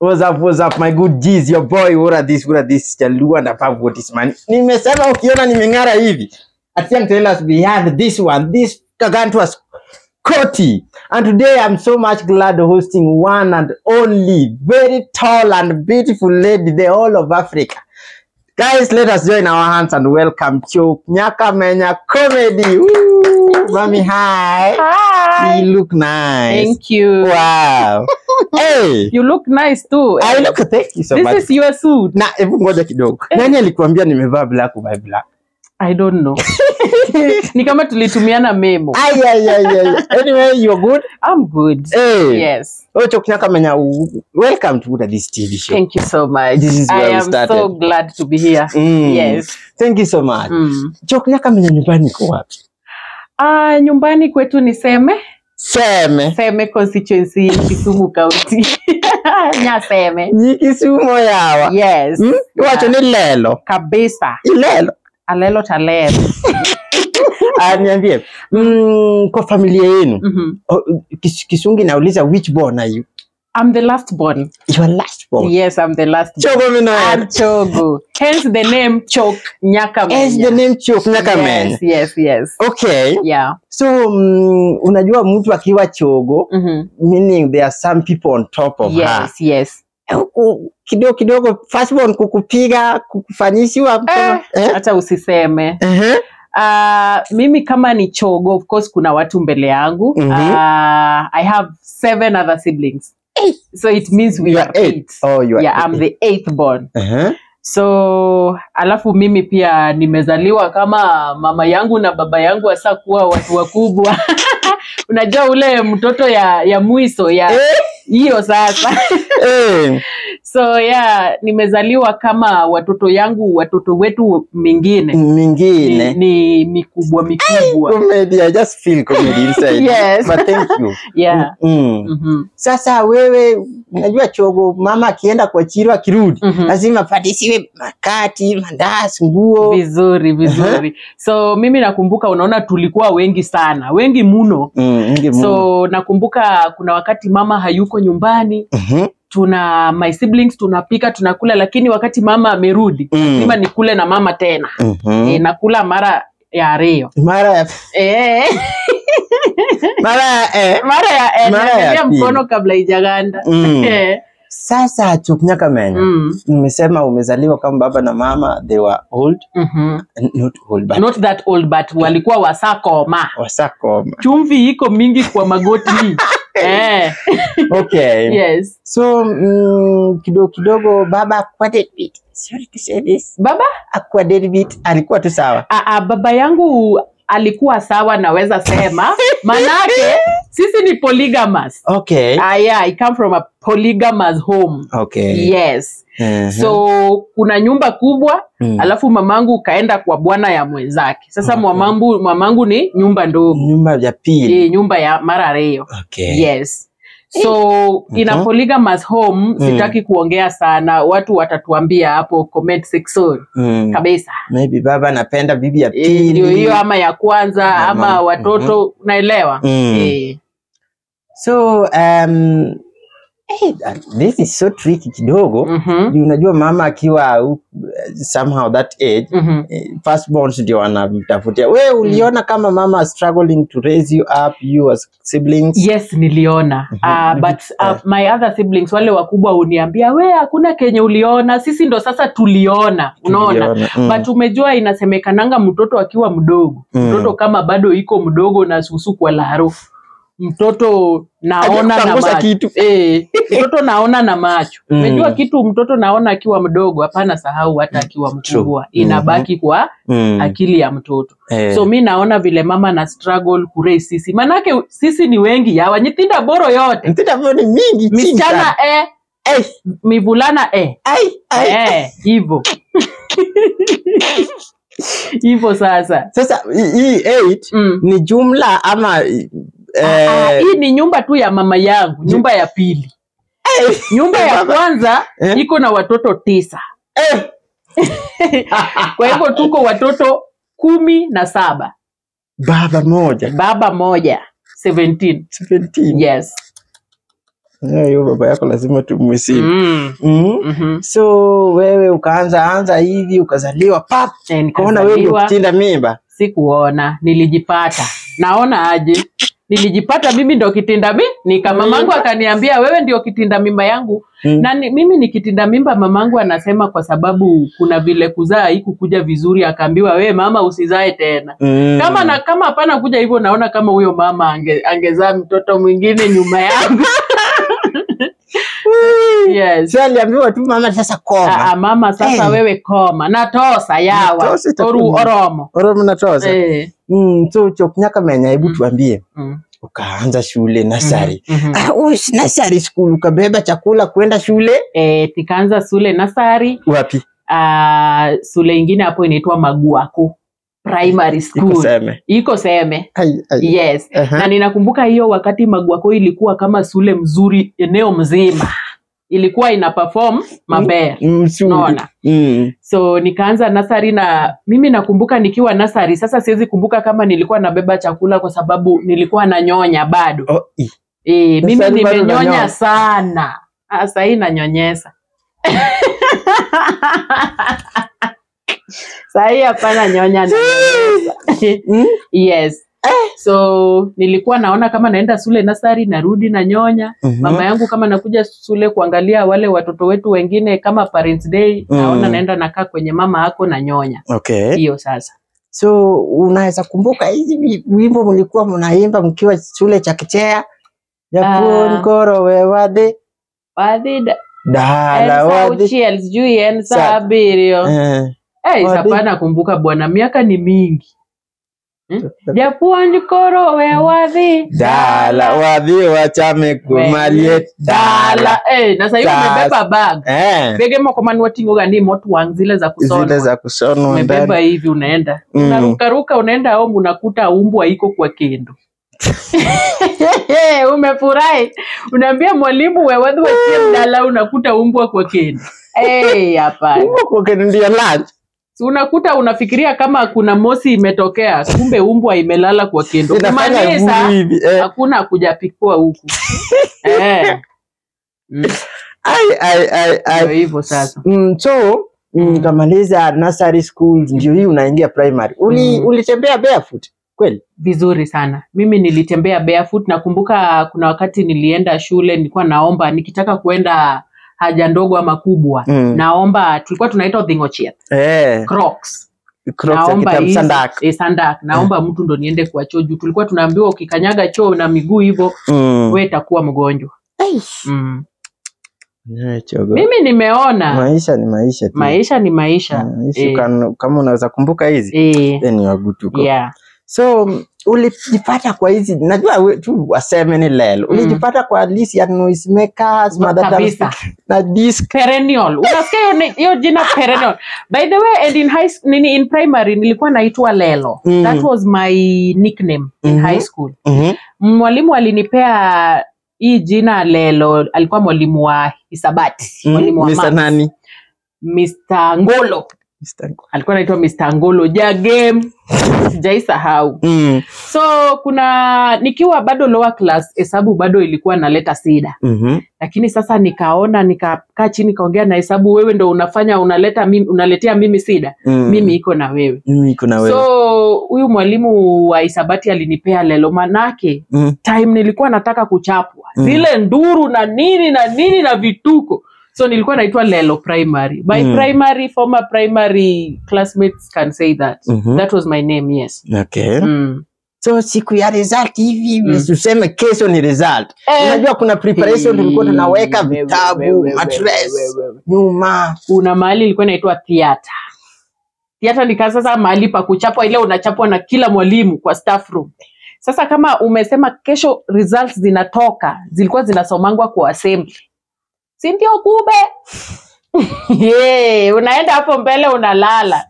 What's up, my good G's, your boy, what are this, Jalua and above what is man. Nimesema ukiona nimengara hivi. Atiang tell us behind this one, this Gargantuous Koti. And today I'm so much glad hosting one and only very tall and beautiful lady, the whole of Africa. Guys, let us join our hands and welcome Chok Nyakamenya Comedy. Woo! Mommy, hi. Hi. You look nice. Thank you. Wow. Hey. You look nice too. I look, thank you so much. This is your suit. Na, hebu ngoja kidogo. Nani alikuambia nimevaa black uvae black? I don't know. Ni kama tulitumiana memo. Ay. Anyway, you're good? I'm good. Hey. Yes. Oh, Chok Nyakamenya, welcome to this TV show. Thank you so much. This is where I we am started. so glad to be here. Yes. Thank you so much. Chok Nyakamenya, nyumbani kwa wapi? Nyumbani kwetu ni Seme. Seme constituency in Kisumu County. Nyaseme. Ni Kisumu yawa. Yes. Wacho ni lelo. Kabisa. Ilelo. Alelo talelo. Niambie. Kwa familia yenu. Kisungi nauliza, which born are you? I'm the last born. You are last born? Yes, I'm the last born. Chogo mino ya. I'm Chogo. Hence the name Chok Nyakamenya. Hence the name Chok Nyakamenya. Yes. Okay. Yeah. So, unajua mtu akiwa chogo, meaning there are some people on top of her. Yes. Kidogo firstborn kukupiga, kukufanyishiwa mkono. Hata usiseme. Mimi kama ni chogo, of course kuna watu mbele yangu. I have 7 other siblings. 8. So it means we are 8. Oh, you are 8. I'm the 8th born. So alafu mimi pia nimezaliwa kama mama yangu na baba yangu wasa kuwa watu wakubwa. Unajua ule mtoto ya mwiso ya hiyo sasa. So yeah, nimezaliwa kama watoto wetu mingine ni mikubwa. Comedy, I just feel comedy inside. Yes. But thank you. Yeah. Sasa wewe unajua chogo, mama akienda kwa chiro akirudi lazima padisiwe makati, mandazi, nguo. Vizuri. So mimi nakumbuka, unaona tulikuwa wengi sana, wengi muno. So nakumbuka kuna wakati mama hayuko nyumbani. My siblings tunapika, tunakula, lakini wakati mama amerudi lazima nikule na mama tena. Nakula mara ya reo. Mara ya mkono kabla ijaganda. Sasa Chok Nyakamenya, nimesema umezaliwa kama baba na mama, they were old. Not that old, but walikuwa wasakoma. Chumvi iko mingi kwa magoti. Okay. Yes. So kidogo baba akwa deadbeat. Sorry to say this. Baba akwa deadbeat, alikuwa tu sawa. Baba yangu alikuwa sawa, naweza sema. Manake sisi ni polygamous. Okay. Yeah, I come from a polygamous home. Okay. Yes. So kuna nyumba kubwa, alafu mamangu kaenda kwa bwana ya mwenzake. Sasa mamangu ni nyumba ndogo. Nyumba ya pili. Nyumba ya mara reo. Okay. Yes. So in a polygamous home, sitaki kuongea sana, watu watatuambia hapo comment section. Kabisa. Maybe baba anapenda bibi ya pili. Ndio hiyo ama ya kwanza ama watoto, unaelewa? So this is so tricky kidogo. Unajua mama akiwa somehow that age, firstborns ndio wanamtafutia. Wewe uliona kama mama struggling to raise you up, you as siblings? Yes, niliona. But my other siblings wale wakubwa uniambia, we hakuna kenye uliona, sisi ndo sasa tuliona, unaona. But umejua inasemekananga mtoto akiwa mdogo, mtoto kama bado iko mdogo na susu kwa laro, mtoto naona na macho. Mtoto naona na macho. Umejua kitu mtoto naona akiwa mdogo, hapana sahau hata akiwa mkubwa. Inabaki kwa akili ya mtoto. So mi naona vile mama na struggle kuraise sisi. Manake sisi ni wengi ya wanyitinda boro yote. Ntinda boro ni mingi. Misichana mivulana hivo. Hivo sasa. Sasa hii 8 ni jumla ama hii ni nyumba tu ya mama yangu, nyumba ya pili. Nyumba ya kwanza iko na watoto 9. Kwa hivyo tuko watoto 17. Baba moja. 17. Yes. Hiyo baba yako lazima tumsimu. So wewe ukaanza hivi ukazaliwa pap. Nikaona wewe ndio kitinda mimba. Sikuona, nilijipata. Naona aje? Nilijipata mimi ndio kitinda mimba. Mamangu akaniambia wewe ndio kitinda mimba yangu. Na mimi ni kitinda mimba, mamangu anasema kwa sababu kuna vile kuzaa haikukuja vizuri, akaambiwa wewe mama usizae tena. Kama hapana kuja hivyo, naona kama huyo mama angezaa mtoto mwingine nyuma yangu. Yes. Sio aliambiwa tu mama sasa koma. Mama sasa wewe koma. Natosa yawa. Oromo natosa. So chokunyaka menya, hebu tuambie. Ukaanza shule nasari. Nasari school ukabeba chakula kwenda shule? Tikaanza shule nasari. Wapi? Shule ingine hapo inaitwa Maguako Primary School. Iko Seme. Yes. Na ninakumbuka hiyo wakati Maguako ilikuwa kama shule mzuri eneo mzima. Ilikuwa ina perform mabaya. Unaona? So nikaanza nasari, na mimi nakumbuka nikiwa nasari, sasa siwezi kumbuka kama nilikuwa nabeba chakula kwa sababu nilikuwa nanyonya bado. Mimi nimenyonya sana. Sasa hii nanyonyesa. Sahi hapana nyonya na. Yes. So nilikuwa naona kama naenda shule nasari narudi na nyonya. Mama yangu kama nakuja shule kuangalia wale watoto wetu wengine kama Parents Day, naona naenda nakaa kwenye mama yako na nyonya. Hiyo sasa. So unaweza kumbuka hizi wimbo mlikuwa mnaimba mkiwa shule chekechea? Japo nkoro we wade dala wade sijui ensa abirio. Sapana kumbuka bwana, miaka ni mingi. Japuonj koro we wadhi dala wadhi wachame kumaliet dala. Na sasa hiyo umebeba bag. Bege moko manwatingo gani moto wang zile za kusona. Zile za kusona umebeba hivi unaenda. Unaruka unaenda au unakuta umbwa iko kwa kendo. Umefurahi. Unaambia mwalimu we wadhi wachie mdala, unakuta umbwa kwa kendo. Hapana. Umbwa kwa kendo ndio lunch. So unakuta unafikiria kama kuna mosi imetokea, kumbe umbwa imelala kwa kendo. Kumaanisha hakuna kujapikwa huku. Hivyo sasa. So kamaliza nursery school, ndio hii unaingia primary. Ulitembea barefoot kweli? Vizuri sana. Mimi nilitembea barefoot. Nakumbuka kuna wakati nilienda shule, nilikuwa naomba nikitaka kuenda haja ndogo ama kubwa, naomba, tulikuwa tunaita Dingochiet. Crocs. Naomba sandak. Naomba mtu ndo niende kwa choo juu tulikuwa tunaambiwa ukikanyaga choo na miguu hivyo wewe utakuwa mgonjwa. Mimi nimeona maisha ni maisha tu. Maisha ni maisha. Kama unaweza kumbuka hizi then you are good to go. So ulijipata kwa hizi, najua tu waseme ni lelo. Ulijipata kwa list ya noise makers, kabisa. Na disc perennial. Unasikia hiyo jina perennial. By the way, and in primary nilikuwa naitwa Lelo. That was my nickname in high school. Mwalimu alinipea hii jina Lelo, alikuwa mwalimu wa hisabati. Mwalimu wa Mr. nani? Mr. Ngolo. Alikuwa anaitwa Mr. Ngolo Jagem. Sijaisahau. So kuna nikiwa bado lower class, hesabu bado ilikuwa naleta shida. Lakini sasa nikakaa chini nikaongea na hesabu, wewe ndo unaletea mimi shida. Mimi iko na wewe. So huyu mwalimu wa hisabati alinipea Lelo, manake time nilikuwa nataka kuchapwa. Zile nduru na nini na vituko. So nilikuwa naitwa Lelo Primary. My former primary classmates can say that. That was my name, yes. Okay. So siku ya result hivi, useme kesho ni result. Unajua kuna preparation tulikuwa tunaweka vitabu, mattress, nyuma. Kuna mahali ilikuwa inaitwa theater. Theater ni sasa mahali pa kuchapwa, ile unachapwa na kila mwalimu kwa staff room. Sasa kama umesema kesho results zinatoka, zilikuwa zinasomangwa kwa assembly. Sindio kube? Unaenda hapo mbele unalala.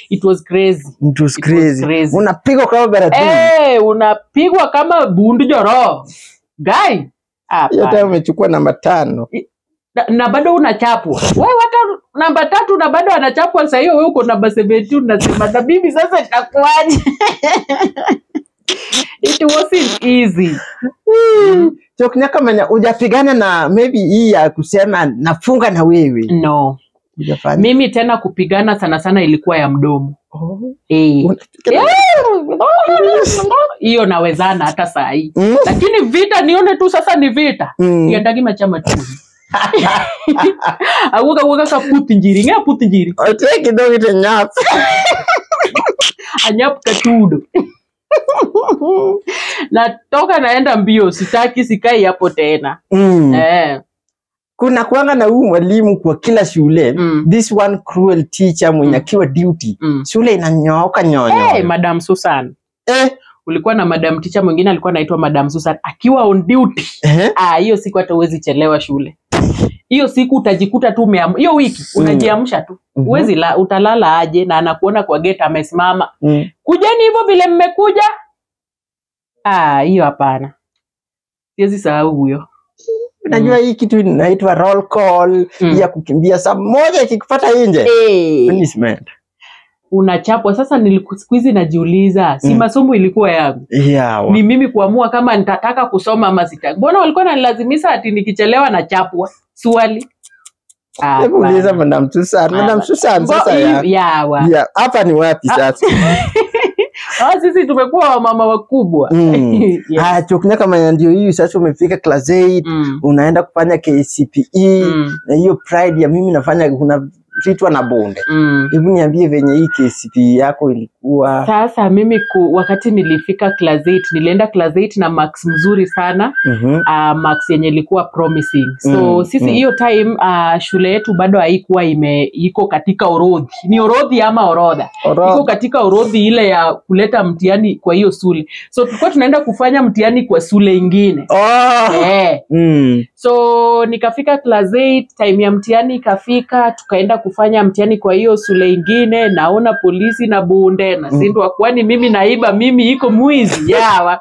It was crazy. It was crazy. Unapigwa kama baratuni. Unapigwa kama bundu joro. Guy. Yote umechukua namba 5. Na bado unachapwa. Wewe hata namba 3 na bado anachapwa, sasa hiyo wewe uko namba 17 unasema na bibi sasa itakuaje? It wasn't easy. Choknya kama hujapigana na maybe hii ya kusema nafunga na wewe. No. Hujafanya. Mimi tena kupigana sana sana ilikuwa ya mdomo. Hiyo nawezana hata saa hii. Lakini vita nione tu sasa ni vita. Niendagi machama tu. Awuga ka puti njiri, nga puti njiri. Ote kidogo nyap. Anyap katudo. Na toka naenda mbio, sitaki sikai hapo tena. Kuna kuanga na huyu mwalimu kwa kila shule. This one cruel teacher mwenye akiwa duty. Shule inanyooka nyonyo. Madam Susan. Ulikuwa na madam teacher mwingine alikuwa anaitwa Madam Susan akiwa on duty. Hiyo siku hata uwezi chelewa shule. Hiyo siku utajikuta tu hiyo wiki unajiamsha tu. Uwezi utalala aje na anakuona kwa gate amesimama. Kujeni hivyo vile mmekuja. Hiyo hapana. Siwezi sahau huyo. Unajua hii kitu inaitwa roll call ya kukimbia saa moja ikikupata nje. Punishment. Unachapwa. Sasa siku hizi najiuliza, si masomo ilikuwa yangu. Ni mimi kuamua kama nitataka kusoma ama sitaki. Mbona walikuwa wananilazimisha ati nikichelewa na chapwa? Swali. Hebu uliza Madam Susan. Madam Susan sasa hapa ni wapi sasa? Sisi tumekuwa mama wakubwa. Choknya kama ndio hiyo sasa umefika class 8, unaenda kufanya KCPE na hiyo pride ya mimi nafanya unavitwa na bonde. Hebu niambie venye hii KCPE yako ilikuwa. Sasa mimi wakati nilifika class 8, nilienda class 8 na marks mzuri sana. Marks yenye ilikuwa promising. So sisi hiyo time shule yetu bado haikuwa iko katika orodhi. Ni orodhi ama orodha? Iko katika orodhi ile ya kuleta mtihani kwa hiyo shule. So tulikuwa tunaenda kufanya mtihani kwa shule nyingine. So nikafika class 8, time ya mtihani ikafika, tukaenda kufanya mtihani kwa hiyo shule nyingine, naona polisi na bunde na sindwa kwani mimi naiba, mimi iko mwizi yawa.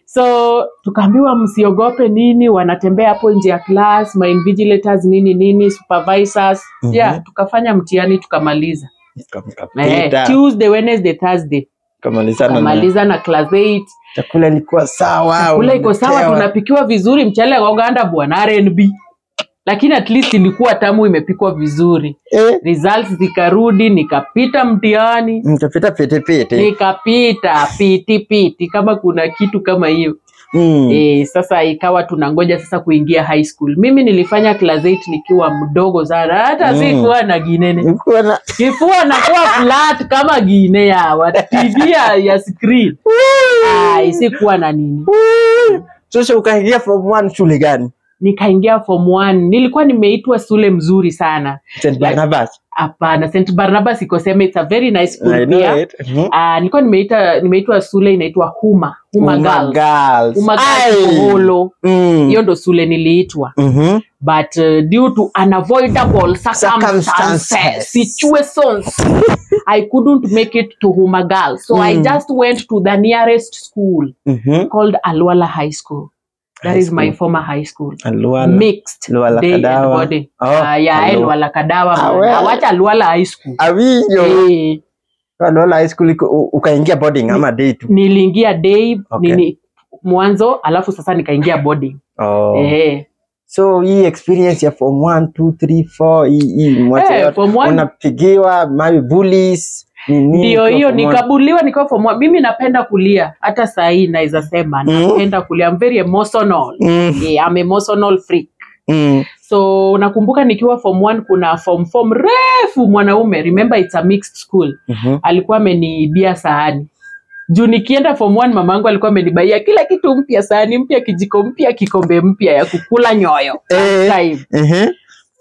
So tukaambiwa msiogope nini, wanatembea hapo nje ya class, my invigilators nini supervisors. Tukafanya mtihani tukamaliza. Tuesday, Wednesday, Thursday. Kamaliza na class 8. Chakula ilikuwa sawa. Chakula iko sawa, tunapikiwa vizuri, mchele wa Uganda bwana R&B. Lakini at least ilikuwa tamu, imepikwa vizuri. Results zikarudi, nikapita mtihani. Nikapita pete. Nikapita piti kama kuna kitu kama hiyo. Sasa ikawa tunangoja sasa kuingia high school. Mimi nilifanya class 8 nikiwa mdogo sana. Hata sikuwa na ginene. Kifua na kuwa flat kama gine yawa. TV ya screen. Sikuwa na nini. Sasa ukaingia form 1 shule gani? Nikaingia form 1. Nilikuwa nimeitwa shule mzuri sana. St. Barnabas. Hapana, St. Barnabas iko sema it's a very nice school pia. Nilikuwa nimeitwa shule inaitwa Huma Girls. Huma Girls. Hiyo ndo shule niliitwa. But due to unavoidable situations, I couldn't make it to Huma Girls. So I just went to the nearest school called Alwala High School. That is my former high school. Mixed day and boarding. Alwala Kadawa. Awacha Alwala High School. Alwala High School ukaingia boarding ama day tu? Niliingia day mwanzo, alafu sasa nikaingia boarding. So hii experience ya form 1, 2, 3, 4 hii mwanzo unapigiwa maybe bullies. Ndio hiyo nikabuliwa nikiwa form 1. Mimi napenda kulia, hata saa hii naweza sema napenda kulia. I'm very emotional. I'm emotional freak. So nakumbuka nikiwa form 1 kuna form refu mwanaume, remember it's a mixed school. Alikuwa ameniibia sahani. Juu nikienda form 1 mamangu alikuwa amenibaia kila kitu mpya, sahani mpya, kijiko mpya, kikombe mpya ya kukula nyoyo.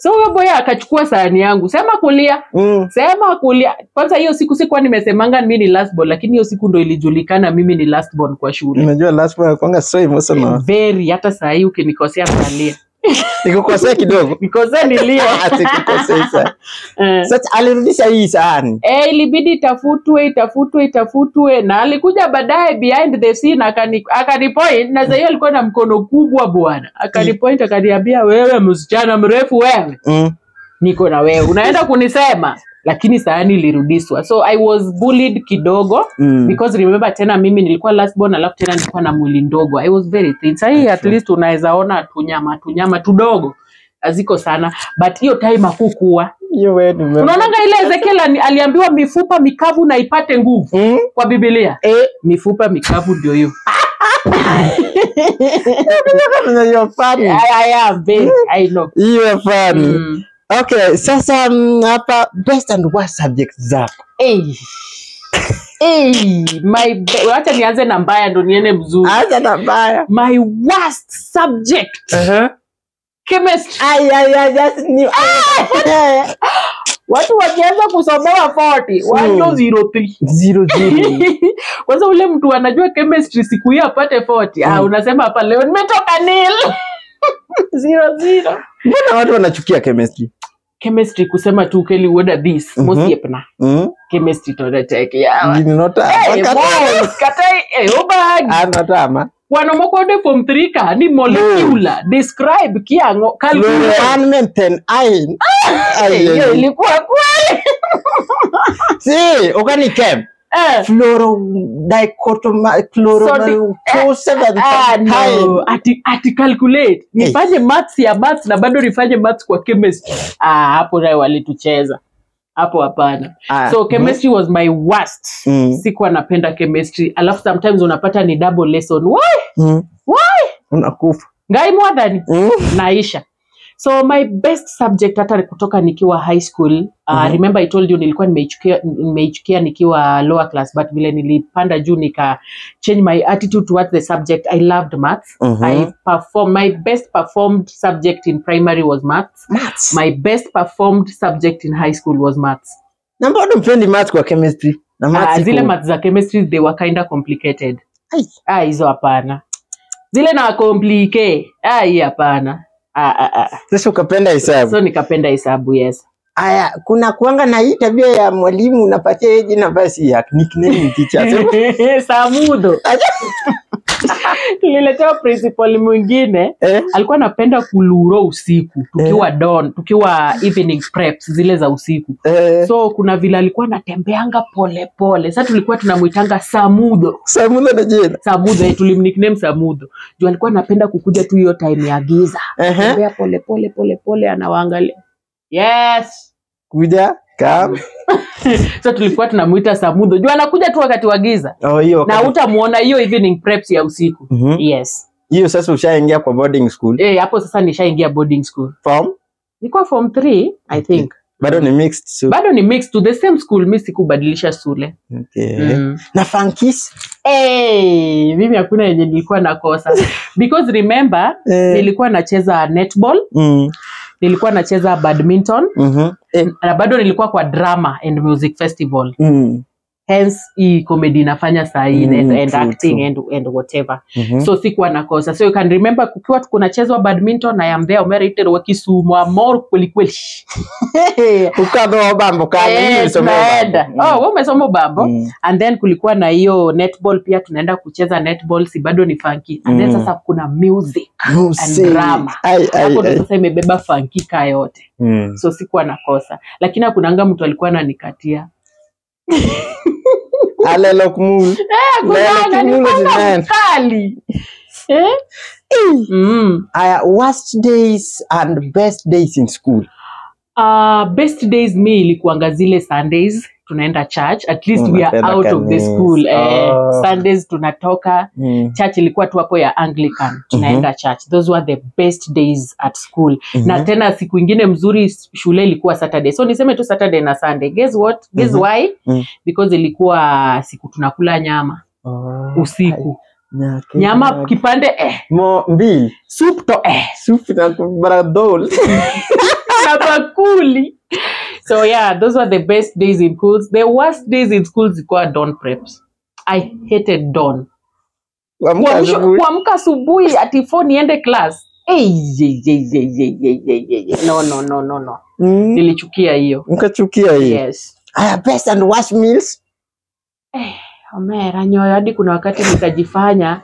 So huyo boy akachukua sahani yangu. Sema kulia. Sema kulia. Kwanza hiyo siku sikuwa nimesemanga mimi ni last born, lakini hiyo siku ndo ilijulikana mimi ni last born kwa shule. Unajua last born kwanga so emotional. Very, hata saa hii ukinikosea mtalia. Nikukosea kidogo. Nikosea nilia. Asikukosea. Sasa alirudisha hii sahani. Ilibidi itafutwe na alikuja baadaye behind the scene akanipoint, na zaidi alikuwa na mkono kubwa bwana. Akanipoint akaniambia, wewe msichana mrefu wewe. Niko na wewe. Unaenda kunisema? lakini sahani ilirudishwa. So I was bullied kidogo because remember tena mimi nilikuwa last born, alafu tena nilikuwa na mwili ndogo. I was very thin. Sasa at least unaweza ona tunyama tudogo aziko sana, but hiyo time hakukuwa. Unaonanga ile Ezekiel aliambiwa mifupa mikavu na ipate nguvu kwa Biblia. Mifupa mikavu ndio hiyo. You're funny. I am very, I know. You're funny. Okay, sasa hapa best and worst subjects zako. Wacha nianze na mbaya ndo niende mzuri. Anza na mbaya. My worst subject. Chemistry. Just new. Watu wakianza kusomewa 40, 103. Kwanza ule mtu anajua chemistry siku hiyo apate 40. Unasema hapa leo nimetoka nil. 00. Mbona watu wanachukia chemistry? Chemistry kusema tu Kelly what are this? Mosi epna. Chemistry to take ya. Anatama. Wanomokode form 3 ka ni molecular describe kiango calculate iron. Hiyo ilikuwa kweli. Si, organic chem. Ati calculate. Nifanye maths ya maths na bado nifanye maths kwa chemistry. Hapo nayo walitucheza. Hapo hapana. So chemistry was my worst. Sikuwa napenda chemistry. Alafu sometimes unapata ni double lesson. Why? Unakufa. Ngai mwadhani. Naisha. So my best subject hata kutoka nikiwa high school, remember I told you nilikuwa nimeichukia nikiwa lower class, but vile nilipanda juu nika change my attitude towards the subject. I loved maths. My best performed subject in primary was maths. My best performed subject in high school was maths. Na mbona mpendi maths kwa chemistry? Na maths zile maths za chemistry they were kind of complicated. Hizo hapana. Zile na complicate. Hapana. Sasa ukapenda hesabu. So nikapenda hesabu, yes. Kuna kuanga na hii tabia ya mwalimu unapatia jina basi ya nickname teacher. Samudo. Nililetewa principal mwingine, alikuwa anapenda kuluro usiku, tukiwa evening preps zile za usiku. So kuna vile alikuwa anatembeanga pole pole. Sasa tulikuwa tunamuitanga Samudo. Samudo na jina. Samudo, tulimnickname Samudo. Juu alikuwa anapenda kukuja tu hiyo time ya giza. Tembea pole pole anawaangalia. Yes. Kuja kam. So tulikuwa tunamuita Samudo. Juu anakuja tu wakati wa giza. Hiyo. Na utamuona hiyo evening preps ya usiku. Yes. Hiyo sasa ushaingia kwa boarding school? Hapo sasa nishaingia boarding school. Nilikuwa form 3, I think. Bado ni mixed school. Bado ni mixed to the same school, mimi sikubadilisha shule. Okay. Na funkies? Mimi hakuna yenye nilikuwa nakosa. Because remember, nilikuwa nacheza netball. Nilikuwa nacheza badminton. Na bado nilikuwa kwa drama and music festival. Hence hii comedy nafanya sahi and acting and whatever. So sikuwa nakosa. So you can remember kukiwa kunachezwa badminton, I am there umerated wa Kisumu more kweli. Ukadho bambo kani nisomea. Wewe umesoma bambo. And then kulikuwa na hiyo netball pia tunaenda kucheza netball, si bado ni funky. And then sasa kuna music and drama. Hapo sasa imebeba funky ka yote. So sikuwa nakosa. Lakini hakunanga mtu alikuwa ananikatia. Alelo kumul. Worst days and best days in school? Best days me ilikuanga zile Sundays tunaenda church, at least we are out of the school. Sundays tunatoka church, ilikuwa tu hapo ya Anglican, tunaenda church. Those were the best days at school. Na tena siku ingine mzuri shule ilikuwa Saturday. So niseme tu Saturday na Sunday. Guess what? Guess why? Because ilikuwa siku tunakula nyama usiku. Nyama kipande mbili. Soup to soup na baradol. Na bakuli. So yeah, those were the best days in schools. The worst days in schools were dawn preps. I hated dawn. Kuamka asubuhi ati 4 niende class. No. Nilichukia hiyo. Ukachukia hiyo? Yes. Best and worst meals? Omera nyoyo hadi kuna wakati nikajifanya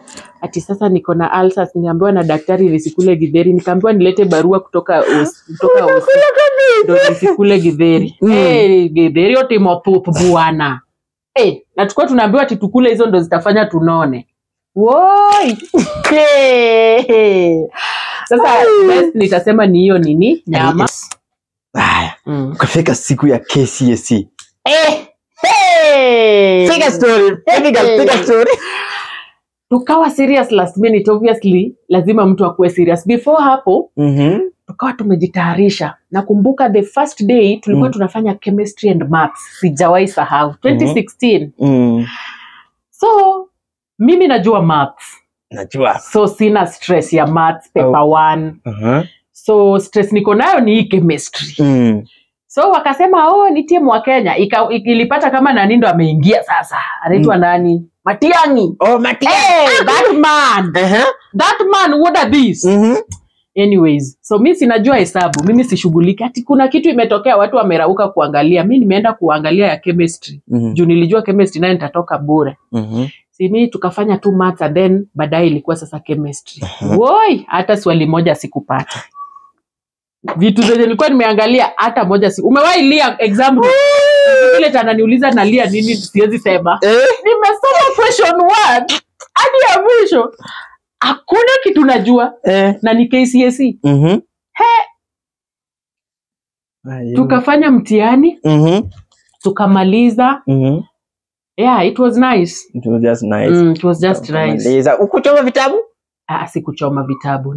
ati sasa niko na ulcers, niambiwa na daktari nisikule githeri, nikaambiwa nilete barua kutoka ndo nisikule githeri. Githeri yote mopupu bwana. Na tukua tunaambiwa ati tukule hizo ndo zitafanya tunone. Woi. Sasa best nitasema ni hiyo nini? Nyama. Ukafika siku ya KCSE. Piga story. Piga story. Tukawa serious last minute, obviously lazima mtu akuwe serious. Before hapo tukawa tumejitayarisha. Nakumbuka the first day tulikuwa tunafanya chemistry and maths. Sijawahi sahau 2016. So mimi najua maths. So sina stress ya maths paper 1. So stress niko nayo ni chemistry. So wakasema nitie Mwakenya. Ilipata kama nani ndo ameingia sasa. Anaitwa nani? Matiang'i. Matiang'i. That man. That man, what are these? Anyways, so mimi sinajua hesabu. Mimi sishughuliki. Ati kuna kitu imetokea watu wamerauka kuangalia. Mimi nimeenda kuangalia ya chemistry. Juu nilijua chemistry nayo nitatoka bure. Mimi tukafanya tu maths and then baadaye ilikuwa sasa chemistry. Woi, hata swali moja sikupata. Vitu zenye nilikuwa nimeangalia hata moja umewahi lia exam ile tananiuliza nalia nini siwezi sema. Nimesoma question 1 hadi ya mwisho. Hakuna kitu najua. Na ni KCSE. Tukafanya mtihani. Tukamaliza. Yeah, it was nice. It was just nice. It was just nice. Ukuchoma vitabu? Sikuchoma vitabu.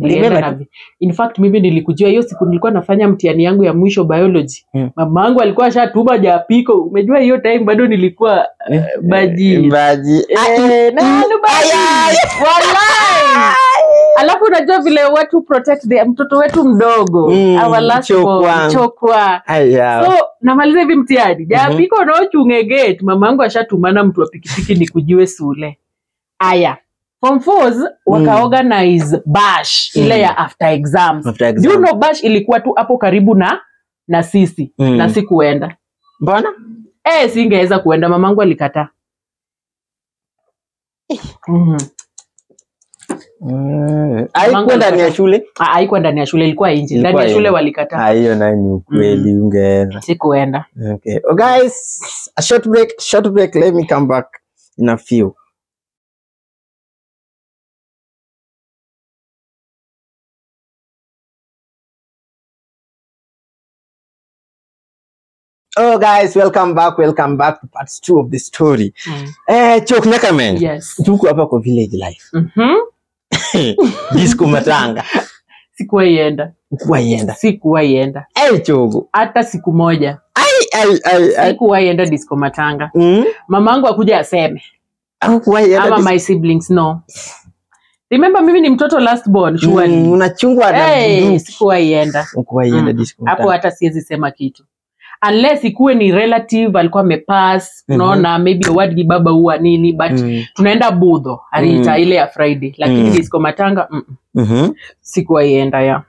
In fact mimi nilikujua hiyo siku nilikuwa nafanya mtihani yangu ya mwisho biology. Mama yangu alikuwa ashatuma japiko. Umejua hiyo time bado nilikuwa baji. Wallahi. Alafu unajua vile watu protect mtoto wetu mdogo. Our last born, Chokwa. So namaliza hivi mtihani. Japiko na uchunge gate. Mama yangu ashatumana mtu wa pikipiki nikujue sule. Aya. Form 4s waka-organize bash ile ya after exams. You know bash ilikuwa tu hapo karibu na sisi. Na sikuenda. Mbona? Singeweza kuenda, mamangu alikataa. Haikuwa ndani ya shule? Haikuwa ndani ya shule, ilikuwa nje. Ndani ya shule walikataa. Hiyo nani ukweli ungeenda. Sikuenda. Okay. Oh guys, a short break. Let me come back in a few. Oh guys, welcome back to part 2 of the story. Chokneka man. Yes. Tuko hapa kwa village life. Disco matanga. Sikuwahi enda. Chogo. Hata siku moja. Sikuwahi enda disco matanga. Mamangu akuja aseme. Ama my siblings no. Remember mimi ni mtoto last born, surely. Unachungwa na bunduki. Sikuwahi enda. Disco matanga. Hapo hata siwezi sema kitu. Unless ikuwe ni relative alikuwa amepass, unaona maybe wadi baba huwa nini, but tunaenda budho aliita ile ya Friday, lakini disco matanga sikuwahi enda ya.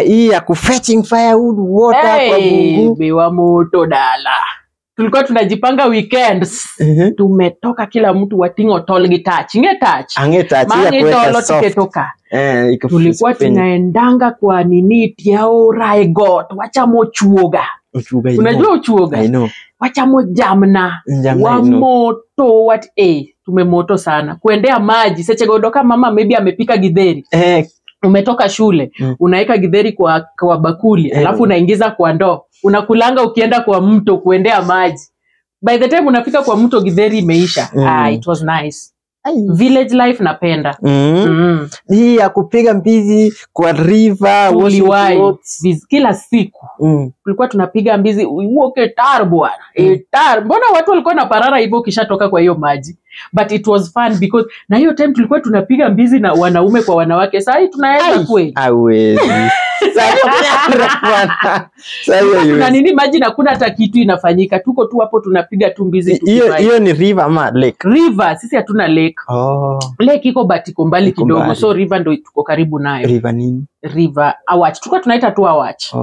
Hii ya kufetching firewood water kwa bungu bewa moto dala. Tulikuwa tunajipanga weekends. Tumetoka kila mtu watingo tolgi touch. Mangi tolo tuketoka. Tulikuwa tunaendanga kwa nini tiao raigot. Wachamo chuoga. Unajua uchuoga? I know. Wachamo jamna. Wa moto what tumemoto sana. Kuendea maji. Seche godoka mama maybe amepika githeri. Umetoka shule, unaeka githeri kwa bakuli, alafu unaingiza kwa ndoo. Unakulanga ukienda kwa mto kuendea maji. By the time unafika kwa mto githeri imeisha. It was nice. Village life napenda. Hii ya kupiga mbizi kwa river, kila siku. Tulikuwa tunapiga mbizi, uoke tar bwana. Tar. Mbona watu walikuwa na parara hivyo kishatoka kwa hiyo maji? But it was fun because na hiyo time tulikuwa tunapiga mbizi na wanaume kwa wanawake. Sasa tunaenda kweli. Hawezi. Na nini maji na kuna hata kitu inafanyika. Tuko tu hapo tunapiga tu mbizi tukifanya. Hiyo ni river ama lake? River, sisi hatuna lake. Lake iko but iko mbali kidogo. So river ndio tuko karibu nayo. River nini? River Awach. Tulikuwa tunaita tu Awach.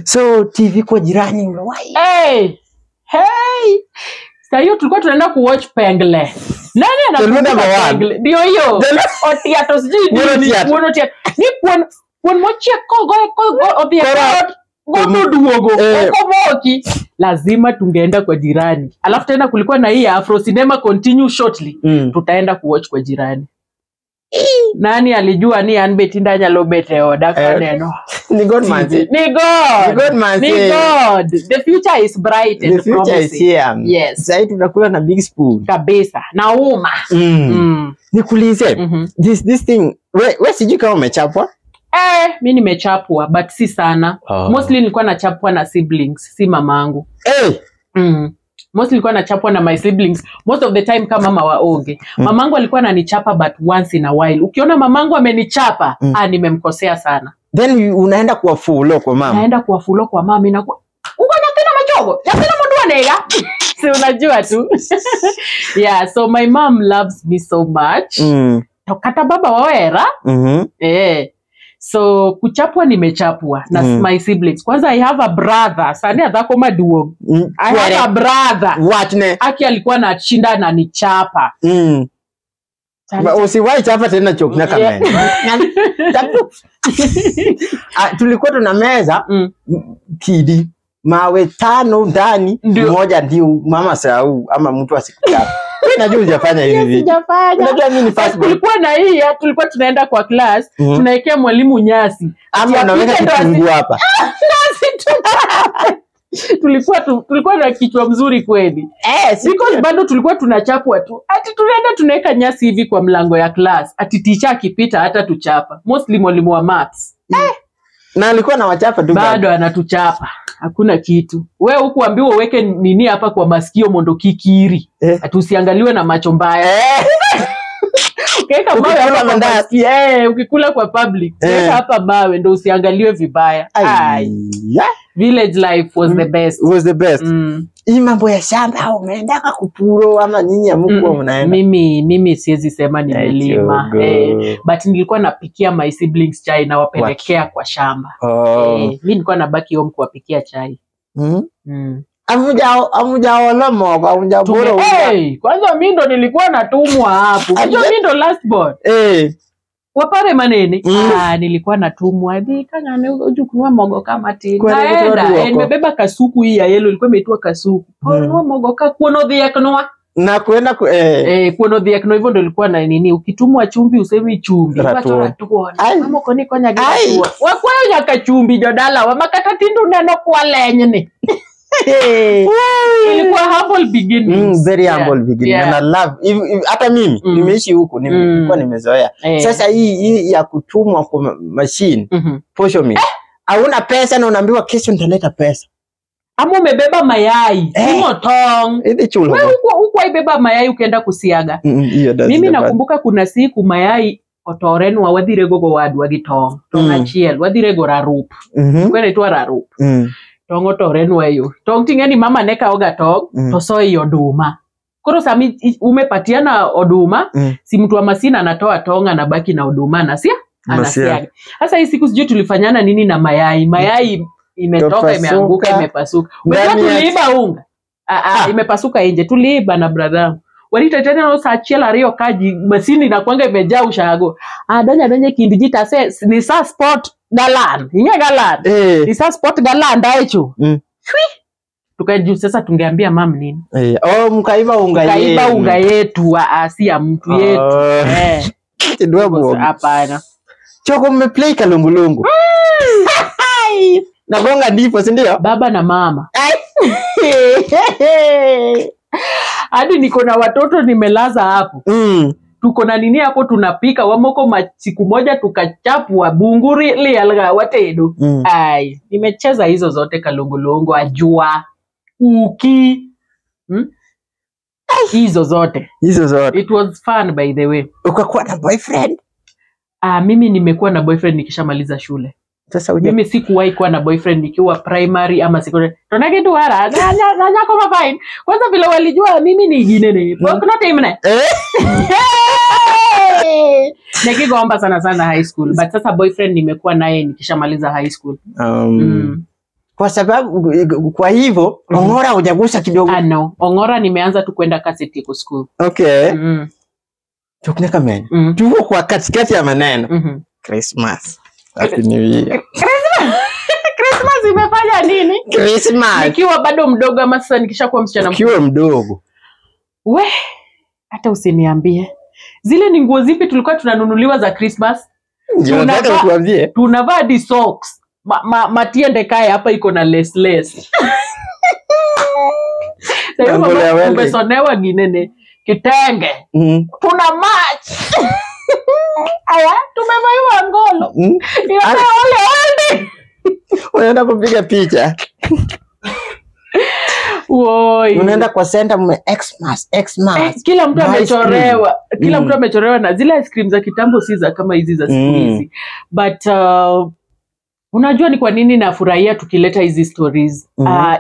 So TV kwa jirani umewahi? Sasa hiyo tulikuwa tunaenda kuwatch Pengle. Nani Jaluo number anakumbuka one. Tangle? Ndio hiyo. Otiato sijui nini. Otiato. Ni kuon mochia go Otiato. Gogo duogo. Komoki. Lazima tungeenda kwa jirani. Alafu tena kulikuwa na hii Afro Cinema continue shortly. Tutaenda kuwatch kwa jirani. Nani alijua ni Anbeti ndanyalo bete oda kwa neno. Ni God man. Ni God man. Ni God. The future is bright and promising. The future is here. Yes. Sasa tunakula na big spoon. Kabisa. Nauma. Nikuulize. This thing, wewe sijui kama umechapwa? Mimi nimechapwa but si sana. Mostly nilikuwa nachapwa na siblings, si mamangu. Mostly nilikuwa nachapwa na my siblings. Most of the time kama mama waonge. Mamangu alikuwa ananichapa but once in a while. Ukiona mamangu amenichapa, nimemkosea sana. Then unaenda kuwafulo kwa mama. Naenda kuwafulo kwa mama inakuwa uko nyakina machogo. Yakina mtu anega. Si unajua tu. Yeah, so my mom loves me so much. Kata baba wawera. So kuchapwa nimechapwa na my siblings. Kwanza I have a brother. Sani adhako maduo. I have a brother. What ne? Aki alikuwa na chinda na nichapa. Usiwahi chapa tena chokuna kama. Tulikuwa tuna meza kidi mawe 5 ndani, mmoja ndio mama sau ama mtu asikuchapa. Najua hujafanya hivi. Sijafanya. Unajua mimi ni fast boy. Tulikuwa na hii, tulikuwa tunaenda kwa class, tunaekea mwalimu nyasi. Ama unaweka kitunguu hapa. Tulikuwa na kichwa mzuri kweli. Because bado tulikuwa tunachapwa tu. Ati tunaenda tunaweka nyasi hivi kwa mlango ya class. Ati teacher akipita hata tuchapa. Mostly mwalimu wa maths. Na alikuwa na wachapa tu. Bado anatuchapa. Hakuna kitu. Wewe huku ambiwa uweke nini hapa kwa masikio mondo kikiri. Ati usiangaliwe na macho mbaya. Keka mawe hapa mandasi. Ukikula kwa public. Keka hapa mawe ndo usiangaliwe vibaya. Village life was the best. Was the best. Hii mambo ya shamba umeenda kupuro ama nyinyi amkuwa mnaenda? Mimi siwezi sema nimelima. But nilikuwa napikia my siblings chai na wapelekea kwa shamba. Mimi nilikuwa nabaki home kuwapikia chai. Amujaolomo kwa unjaboro. Kwanza mimi ndo nilikuwa natumwa hapo. Unajua mimi ndo last born. Wapare manene. Nilikuwa natumwa hivi kanya ujukunua mogo kama tina. Nimebeba kasuku hii ya yellow ilikuwa imeitwa kasuku. Kunua mogo ka kuono dhiaknoa. Na kuenda kuono dhiaknoa hivyo ndo ilikuwa na nini. Ukitumwa chumvi usemi chumvi. Watu ratuona. Kama uko niko nyagira tu. Wakwayo nyaka chumbi jodala wa makata tindu neno kwa lenyene. Ilikuwa humble beginnings. Very humble beginning. And I love hata mimi nimeishi huko nilikuwa nimezoea. Sasa hii ya kutumwa kwa machine posho mimi. Hauna pesa na unaambiwa kesho nitaleta pesa. Ama umebeba mayai, tong. Wewe huko ibeba mayai ukienda kusiaga. Mimi nakumbuka kuna siku mayai otoren wa wadhire gogo wadu wagitong. Tong achiel wadhire go rarup. Kwena itwa rarup. Tongo toren weyo. Tong tingeni mama neka oga tong, to soy oduma. Koro sami umepatiana oduma, si mtu wa masina anatoa tonga na baki na oduma na anasiaga. Sasa hii siku sijui tulifanyana nini na mayai. Mayai imetoka imeanguka imepasuka. Wewe tuliiba unga. Imepasuka nje. Tuliiba na brother. Walita tena no saa chiela rio kaji masini na kwanga imejaa ushago. Donya kindijita se ni sa sport galan. Inge galan. Ni sa sport galan daicho. Tukaju sasa tungeambia mam nini? Mkaiba unga yetu. Mkaiba unga yetu si ya mtu yetu. Kidwabu. Hapana. Choko mmeplay kalungulungu. Na gonga ndipo si ndio? Baba na mama. Hadi niko na watoto nimelaza hapo. Tuko na nini hapo tunapika wamoko siku moja tukachapwa bunguri lialga watedo. Nimecheza hizo zote kalungulungu ajua. Uki. Hizo zote. It was fun by the way. Ukakuwa na boyfriend? Mimi nimekuwa na boyfriend nikishamaliza shule. Sasa mimi sikuwahi kuwa na boyfriend nikiwa primary ama secondary. Tonage tu hara na nyako fine. Kwanza vile walijua mimi ni ginene. Kuna time na. Nikigomba sana high school. But sasa boyfriend nimekuwa naye nikishamaliza high school. Kwa sababu kwa hivyo Ong'ora hujagusa kidogo. No, Ong'ora nimeanza tu kwenda Kasetiku school. Okay. Tukuneka men. Tuko kwa katikati ya maneno. Christmas. Happy New Year. Christmas imefanya nini? Christmas. Nikiwa bado mdogo ama sasa nikishakuwa msichana mkubwa? Nikiwa mdogo. We, hata usiniambie. Zile ni nguo zipi tulikuwa tunanunuliwa za Christmas? Tunavaa di socks. Matiende kaya hapa iko na less. Sasa mama umesonewa ginene kitenge. Tuna match. Aya, tumevaiwa ngolo. Yote ole. Unaenda kupiga picha. Woi. Unaenda kwa center Xmas. Kila mtu amechorewa. Kila mtu amechorewa na zile ice cream za kitambo si za kama hizi za siku hizi. But unajua ni kwa nini nafurahia tukileta hizi stories.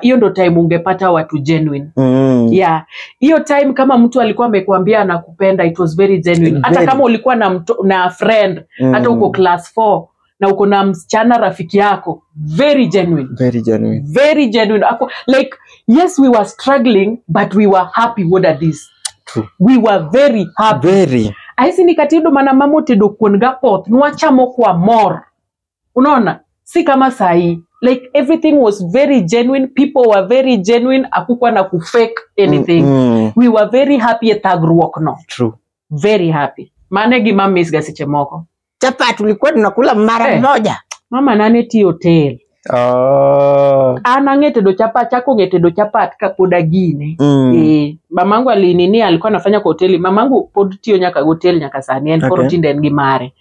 Hiyo ndo time ungepata watu genuine. Yeah. Hiyo time kama mtu alikuwa amekuambia anakupenda, it was very genuine. Hata kama ulikuwa na friend, hata uko class 4 na uko na msichana rafiki yako, very genuine. Very genuine. Like, yes, we were struggling, but we were happy with this. True. We were very happy. Very. Aisi ni katido mana mamo tedo kuonga pot, nuachamo kwa more. Unaona? Si kama sahi. Like, everything was very genuine. People were very genuine. Akukwa na kufake anything. We were very at Thagruok, no. True. Very happy. Manegi mami isgasiche moko. Chapati tulikuwa tunakula mara moja. Mama nane ti hotel. Ana ngetedo chapati, chako ngetedo chapati kakoda gine. Mamangu alinini alikuwa anafanya kwa hoteli. Mamangu podtio nyaka hotel nyaka sani en porotinde ngimare.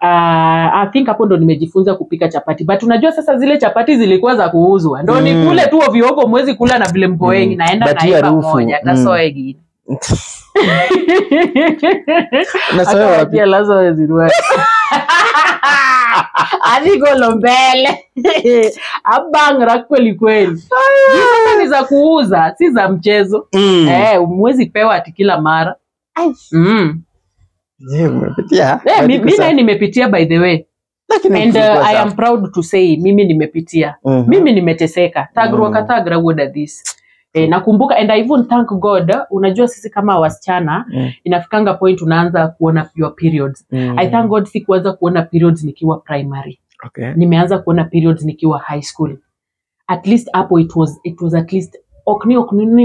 I think hapo ndo nimejifunza kupika chapati. But unajua sasa zile chapati zilikuwa za kuuzwa. Ndo ni kule tu ovyo mwezi kula na vile mko wengi naenda naiba moja kasoe gine. Nasoe wapi? Lazo zirua. Adigo lombele. Abangra kweli. Hizo ni za kuuza, si za mchezo. Mwezi pewa ati kila mara. Umepitia? Mimi nimepitia by the way. And I am proud to say mimi nimepitia. Mimi nimeteseka. Thagra would this. Nakumbuka, and I even thank God, unajua sisi kama wasichana inafikanga point unaanza kuona your periods. I thank God sikuanza kuona periods nikiwa primary. Okay. Nimeanza kuona periods nikiwa high school. At least hapo it was at least okni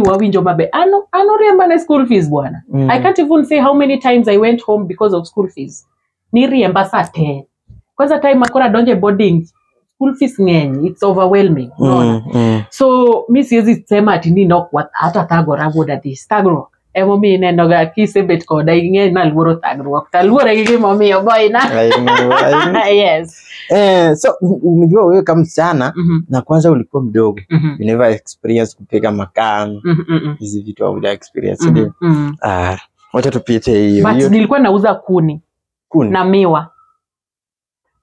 wawinjo mabe ano remember na school fees bwana. I can't even say how many times I went home because of school fees. Ni remember saa 10. Kwanza time akora donje boarding, school fees ngeni, it's overwhelming. So mi siwezi sema ati ni kwa hata Thagora woda this Thagro emo mi nendo ga kisebet ko da ngeni na luoro Thagro talure gigi momi boy na. Yes. So umejua wewe kama msichana na kwanza ulikuwa mdogo. You never experience kupika makaa. Hizi vitu au experience ndio. Wacha tupite hiyo. But nilikuwa nauza kuni na miwa.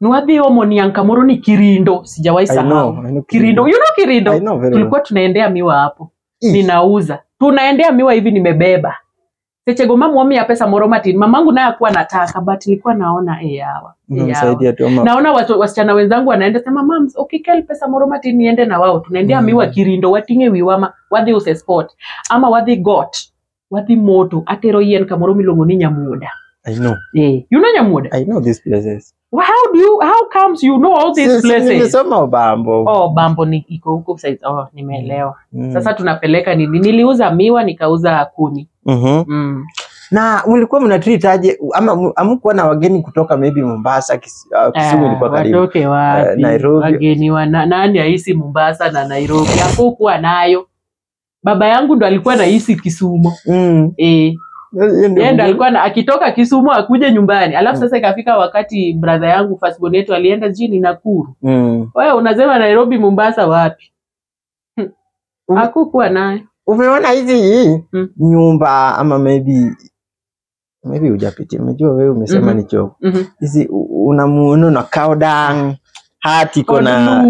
Nuadhi omoni yankamoro ni Kirindo, sijawahi sahau. Kirindo, you know Kirindo? Tulikuwa tunaendea miwa hapo. Ninauza. Tunaendea miwa hivi nimebeba. Sechego mamu wami ya pesa moromati. Mamangu naye akuwa nataka, but nilikuwa naona hawa. Naona wasichana wenzangu wanaenda sema mams, okay kel pesa moromati niende na wao. Tunaendea miwa Kirindo, watinge wiwama, wadhi use sport. Ama wadhi got, wadhi moto, atero yen kamoro milongo ni Nyamuda. I know. You know Nyamuda? I know these places. Well, how comes you know all these places? Nimesoma Bambo. Bambo ni iko huko sasa. Nimeelewa. Sasa tunapeleka nini? Niliuza miwa nikauza kuni. Na mlikuwa mnatreat aje ama amkuwa na wageni kutoka maybe Mombasa, Kisumu ilikuwa karibu. Watoke wapi? Nairobi. Wageni nani haisi Mombasa na Nairobi? Hakukuwa nayo. Baba yangu ndo alikuwa anaishi Kisumu. Yenda alikuwa akitoka Kisumu akuje nyumbani. Alafu sasa ikafika wakati brother yangu firstborn yetu alienda jini Nakuru. Wewe unasema Nairobi Mombasa wapi? Hakukuwa nayo. Umeona hizi nyumba ama maybe hujapitia. Umejua wewe umesema ni choo. Hizi unamuona na Kaodang hati kona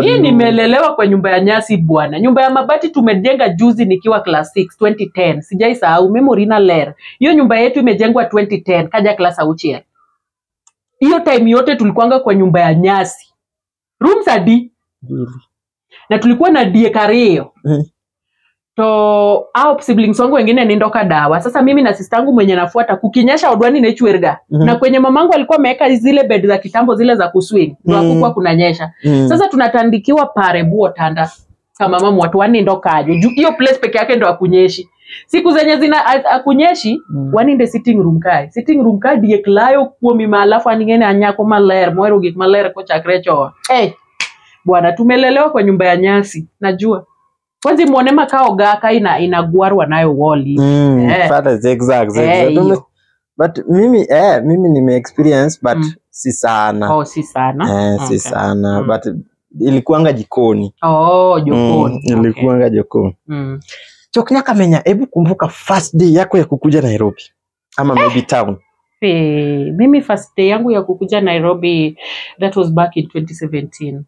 hii nimelelewa kwa nyumba ya nyasi bwana. Nyumba ya mabati tumejenga juzi nikiwa class 6 2010. Sijaisahau memory na ler. Hiyo nyumba yetu imejengwa 2010 kaja class auchia. Hiyo time yote tulikuanga kwa nyumba ya nyasi. Rooms adi. na tulikuwa na die kario. To au siblings wangu wengine nindoka dawa. Sasa mimi na sister yangu mwenye nafuata kukinyesha odwani na ichwerga. Na kwenye mamangu alikuwa ameweka zile bed za kitambo zile za kuswing. Ndio hakukuwa kunanyesha. Sasa tunatandikiwa pare buo tanda kama mama watu wani ndoka aje. Hiyo place peke yake ndo akunyeshi. Siku zenye zina akunyeshi wani nde sitting room kai. Sitting room kai die klayo kuomi malafu aningene anyako maler moero gik maler ko chakrecho. Bwana tumelelewa kwa nyumba ya nyasi. Najua. Kwanza muone makao gaka inagwarwa nayo wall. That exactly. But mimi nime experience but si sana. Oh, si sana. Si sana but ilikuanga jikoni. Oh, jikoni. Ilikuanga jikoni. Choknya Kamenya, hebu kumbuka first day yako ya kukuja Nairobi ama maybe town. Mimi first day yangu ya kukuja Nairobi, that was back in 2017.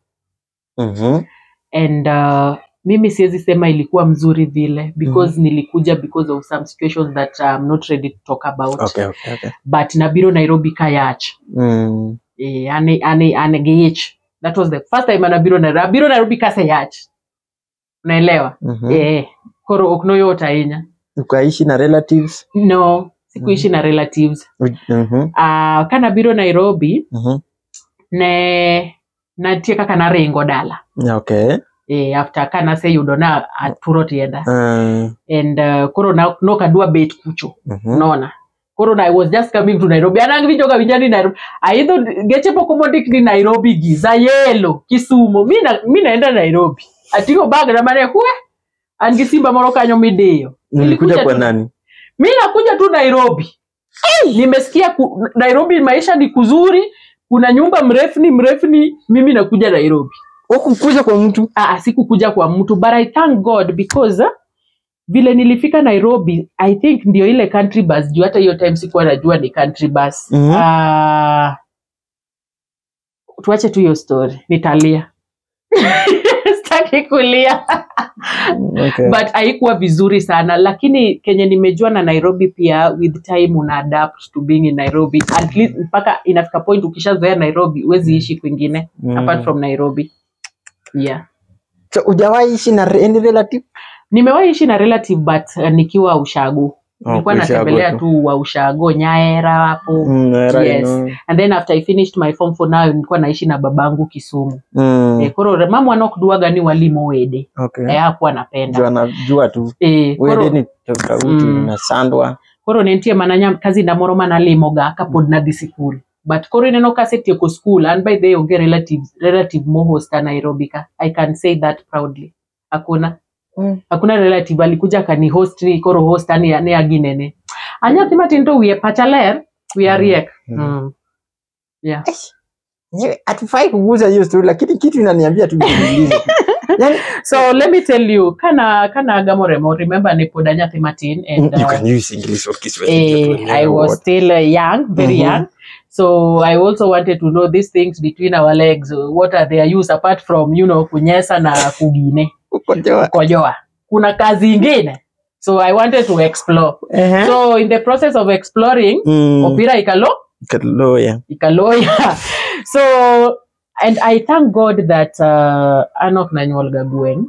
And mimi siwezi sema ilikuwa mzuri vile because nilikuja because of some situations that I'm not ready to talk about. Okay. But nabiro Nairobi kayach. Ane geyech. That was the first time nabiro Nairobi kasayach. Unaelewa? Koro oknoyo otainya. Ukaishi na relatives? No, sikuishi na relatives. Kana biro Nairobi ne natie kaka na rengo dala. Okay. After kana say you don't aturo tienda. And koro no kadua bet kucho. Nona. Koro I was just coming to Nairobi. Anang vijoga vinjani Nairobi. Aidho geche pokomodik ni Nairobi giza yelo Kisumu. Mi naenda Nairobi. Atiko bag na mane huwe. Angisimba moro kanyo mideyo. Nilikuja kwa nani? Mimi nakuja tu Nairobi. Nimesikia Nairobi maisha ni kuzuri, kuna nyumba mrefu ni mimi nakuja Nairobi. Ukukuja kwa mtu? Sikukuja kwa mtu, but I thank God because vile nilifika Nairobi, I think ndio ile country bus, juu hata hiyo time sikuwa najua ni country bus. Tuache tu hiyo story, nitalia. Sitaki kulia. Okay. But haikuwa vizuri sana, lakini kenye nimejua na Nairobi pia with time una adapt to being in Nairobi. At least mpaka inafika point ukishazoea Nairobi huwezi ishi kwingine apart from Nairobi. Yeah. So hujawahi ishi na any relative? Nimewahi ishi na relative but nikiwa Ushago. Nilikuwa natembelea tu wa Ushago, Nyaera hapo. Yes. And then after I finished my form for now nilikuwa naishi na babangu Kisumu. Koro mama wanokuduaga ni walimu wede. Hakuwa napenda. Jua najua tu. Wede ni tofauti na sandwa. Koro nentie mananya kazi na moroma na limoga kapod na disipul. But koro neno kaseti yoko school and by the way relative mo hosta Nairobi ka. I can say that proudly. Hakuna relative alikuja kani host ni koro host ani aginene. Anya timati ndo we pachaler we are riek. Yeah. Atufai kuguza hiyo story lakini kitu inaniambia tu niulize. So let me tell you kana gamoremo remember nepodanya Martin and you can use English or Kiswahili. I was still young, very young. So I also wanted to know these things between our legs. What are their use apart from kunyesa na kugine. Kukojoa. Kuna kazi ingine. So I wanted to explore. So in the process of exploring, opira ikaloya. So and I thank God that Anok Nanyuol Gagueng,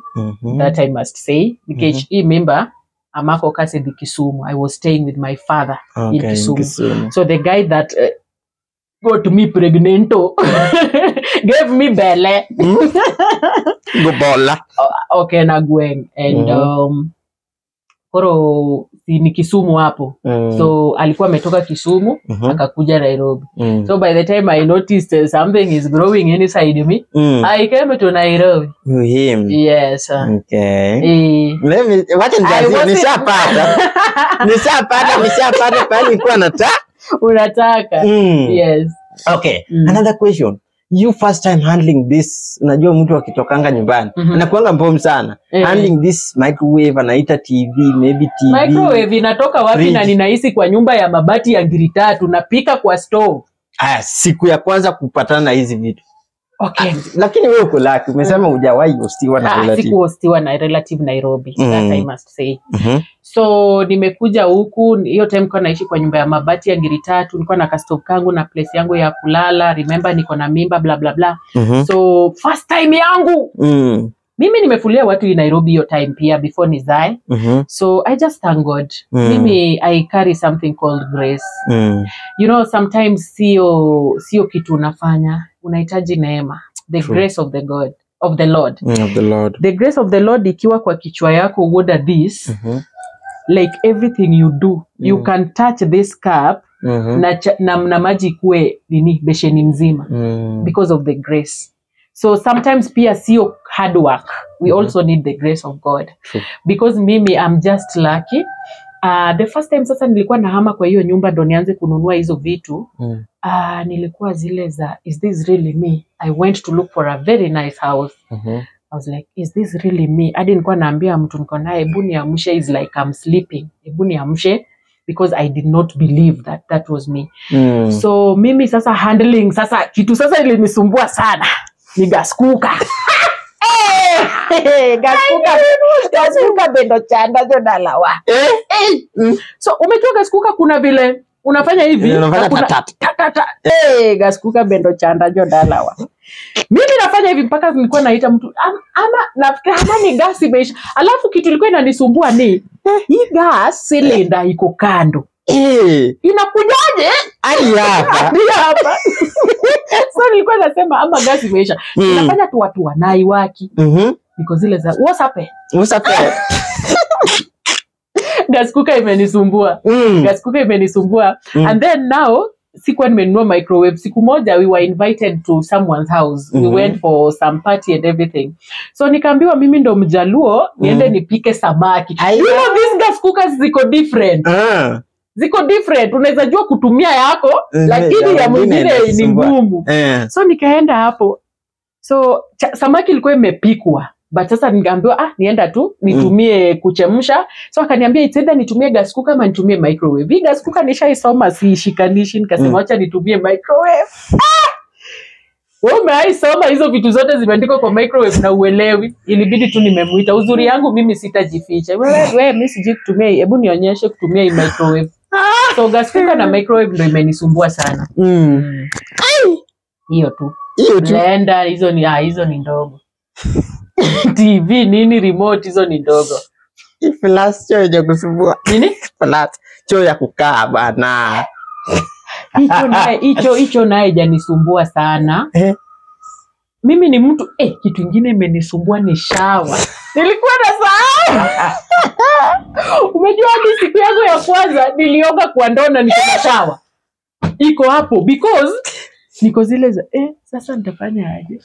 that I must say, because remember amako kasi di Kisumu. I was staying with my father in Kisumu. So the guy that got me pregnanto gave me belle. Gobola. Okay, Nagueng. And koro ni Kisumu hapo. So alikuwa ametoka Kisumu akakuja Nairobi. So by the time I noticed something is growing inside me, I came to Nairobi. You him? Yes. Okay. Let me nishapata pale kwa unataka. Yes. Okay. Another question. You first time handling this, unajua mtu akitokanga nyumbani anakuanga mbomu sana. Handling this microwave, anaita TV, maybe TV. Microwave inatoka wapi fridge. Na ninaishi kwa nyumba ya mabati ya ngiri 3 napika kwa stove. Siku ya kwanza kupatana na hizi vitu. Okay. Lakini wewe uko lucky, umesema hujawahi hostiwa na relative. Siku hostiwa na relative Nairobi, that I must say. So nimekuja huku, hiyo time kwa naishi kwa nyumba ya mabati ya ngiri 3, nilikuwa na stove kangu na place yangu ya kulala, remember niko na mimba bla bla bla. So first time yangu Mimi nimefulia watu in Nairobi hiyo time pia before nizae. So I just thank God. Mimi I carry something called grace. You know, sometimes sio kitu unafanya, unahitaji neema. The grace of the God, of the Lord. Of the Lord. The grace of the Lord ikiwa kwa kichwa yako, what are this? Like everything you do, you can touch this cup na maji kue nini besheni mzima because of the grace. So sometimes pia sio hard work. We also need the grace of God. Because mimi I'm just lucky. The first time sasa nilikuwa nahama kwa hiyo nyumba ndo nianze kununua hizo vitu. Nilikuwa zile za, is this really me? I went to look for a very nice house. I was like, is this really me? Hadi nilikuwa naambia mtu niko naye, hebu niamshe, is like I'm sleeping. Hebu niamshe, because I did not believe that was me. So mimi sasa handling, sasa kitu sasa ilinisumbua sana. Ni gas cooker. Gas cooker bendo chanda jo dalawa. So umejua gas cooker kuna vile unafanya hivi, gas cooker bendo chanda jo dalawa. Mimi nafanya hivi mpaka nilikuwa naita mtu ama nafikiri hata ni gas imeisha. Alafu kitu ilikuwa inanisumbua ni hii gas cylinder iko kando. Inakujaje? Hapa. So nilikuwa nasema ama gas imeisha. Nafanya tu watu wanai waki. Niko zile za what's happened? Gas cooker imenisumbua. Gas cooker imenisumbua. And then now sikuwa nimenunua microwave. Siku moja we were invited to someone's house. We went for some party and everything. So nikaambiwa mimi ndo Mjaluo niende nipike samaki. You know these gas cookers ziko different. Ziko different. Unaweza jua kutumia yako lakini ya mwingine ni ngumu. So nikaenda hapo. So samaki ilikuwa imepikwa. But sasa nikaambiwa nienda tu nitumie kuchemsha. So akaniambia it's either nitumie gas cooker ama nitumie microwave. Hii gas cooker nishaisoma siishikanishi, nikasema acha nitumie microwave. Wewe umeisoma hizo vitu zote zimeandikwa kwa microwave na uelewi. Ilibidi tu nimemuita. Uzuri yangu mimi sitajificha. Wewe mimi siji kutumia, hebu nionyeshe kutumia hii microwave. So gas cooker na microwave ndio imenisumbua sana. Hiyo tu. Blender hizo ni ndogo. TV nini remote hizo ni ndogo. Flash cho ya kusumbua. Nini? Flash cho ya kukaa bana. Hicho naye janisumbua sana. Mimi ni mtu kitu kingine imenisumbua ni shower. Nilikuwa nasahau. Umejua hadi siku yangu ya kwanza nilioga kwa ndoo na niko na shower. Iko hapo because niko zile za sasa nitafanya aje?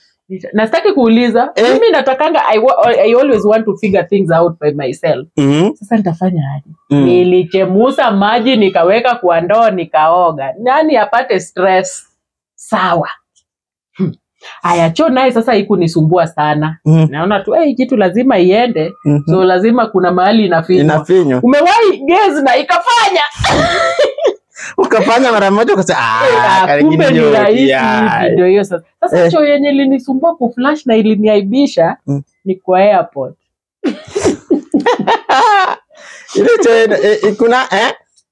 Na sitaki kuuliza. Mimi natakanga I always want to figure things out by myself. Sasa nitafanya aje? Nilichemusa maji nikaweka kwa ndoo nikaoga. Nani apate stress? Sawa. Aya choo naye sasa ikunisumbua sana. Naona tu kitu lazima iende. So lazima kuna mahali inafinywa. Umewahi gezi na ikafanya. Ukafanya mara moja ukasema kumbe ni rahisi ndio hiyo sasa. Sasa choo yenye ilinisumbua kuflash na iliniaibisha ni kwa airport. Ile choo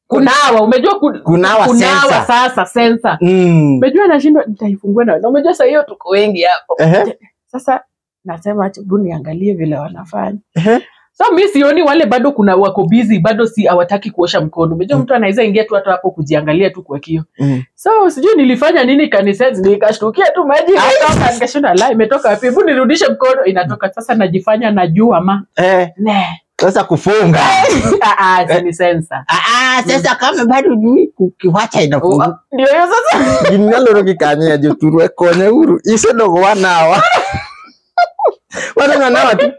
kunawa, umejua kunawa sasa sensor. Umejua nashindwa nitaifungua na umejua sasa hiyo tuko wengi hapo. Sasa nasema acha niangalie vile wanafanya. So mimi sioni wale bado kuna wako busy, bado si hawataki kuosha mkono. Umejua mtu anaweza ingia tu hata hapo kujiangalia tu kwa kio. So sijui nilifanya nini kanisani, nikashtukia tu maji inatoka, nikashinda la imetoka wapi? Hebu nirudishe mkono, inatoka. Sasa najifanya najua ma. Sasa kufunga. Ni sensor. Sasa kama bado jui kukiwacha inafunga. Ndio hiyo sasa. Ginalo kikanya jo turwe kone uru. Ise dogo wanawa. Wanawa tu.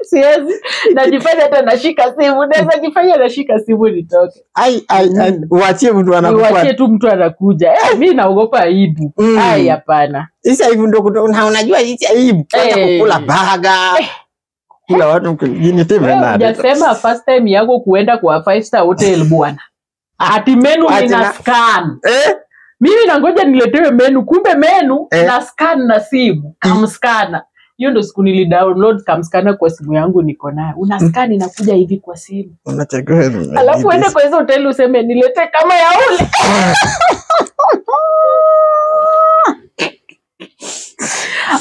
Siwezi. Najifanya hata nashika simu. Naweza jifanya nashika simu nitoke. Uachie mtu anakuja. Uachie tu mtu anakuja. Mimi naogopa aibu. Hapana. Sasa hivi ndio unajua hizi aibu. Kwanza kukula baga. Kula watu mkingine tena nani. Hujasema first time yako kuenda kwa 5-star hotel bwana. Ati menu ina scan. Mimi nangoja niletewe menu, kumbe menu na scan na simu. Scanner. Hiyo ndo siku nilidownload scanner kwa simu yangu niko nayo. Una scan inakuja hivi kwa simu. Unachagua. Alafu uende kwa hizo hotel useme nilete kama ya ule.